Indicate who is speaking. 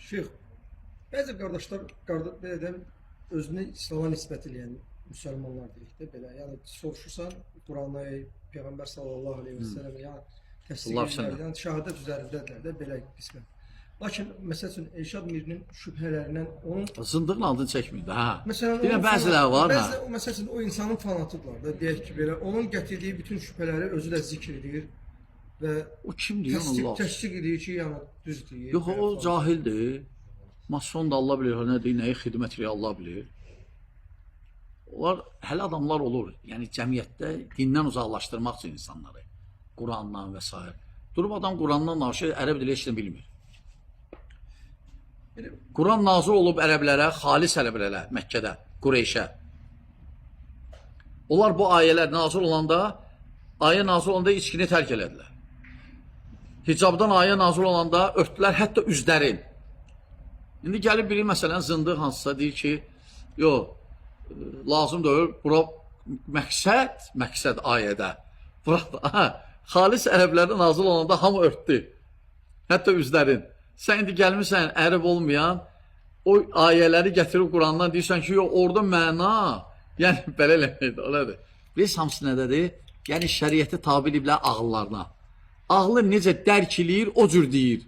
Speaker 1: Şeyx, bəzi qardaşlar, belə deyim, özünü İslama nisbət edən müsəlmanlar deyək də belə. Yəni soruşursan Qurana, Peyğəmbər sallallahu əleyhi və səlləm, yəni təsdiq edirlər, şəhadət üzərindədirlər də belə qismən. Lakin məsəl üçün Elşad Mirinin şübhələrindən onun
Speaker 2: zındığın adını çəkmir də.
Speaker 1: Məsələn,
Speaker 2: bir də bəziləri var da.
Speaker 1: Bəzi məsəl üçün o insanın fanatıdırlar da, deyək ki, belə onun gətirdiyi bütün şübhələri özü də zikr edir və
Speaker 2: O kim deyir Allah?
Speaker 1: təsdiq edir ki, yəni düz deyir.
Speaker 2: Yox, o cahildir. Mason da Allah bilir, nə deyir, nəyə xidmət edir Allah bilir. Onlar hələ adamlar olur. Yəni cəmiyyətdə dindən uzaqlaşdırmaq üçün insanları, Qurandan və s. Durub adam Qurandan danışır, ərəb dili heç nə bilmir. Quran nazil olub ərəblərə, xalis ərəblərə, Məkkədə, Qureyşə. Onlar bu ayələr nazil olanda, ayə nazil olanda içkini tərk elədilər. Hicabdan ayə nazil olanda örtdülər hətta üzlərin. İndi gəlib biri məsələn zındıq hansısa deyir ki, yox, lazım deyil, bura məqsəd ayədə. Burada xalis ərəblərdə nazil olanda hamı örtdü. Hətta üzlərin. Sən indi gəlmirsən ərəb olmayan, o ayələri gətirib Qurandan deyirsən ki, yox, orada məna, yəni belə eləməkdir, elədir. Biz hamısı nədədir? Yəni şəriəti tabi ediblər ağıllarına. Ağlı necə dərk eləyir, o cür deyir.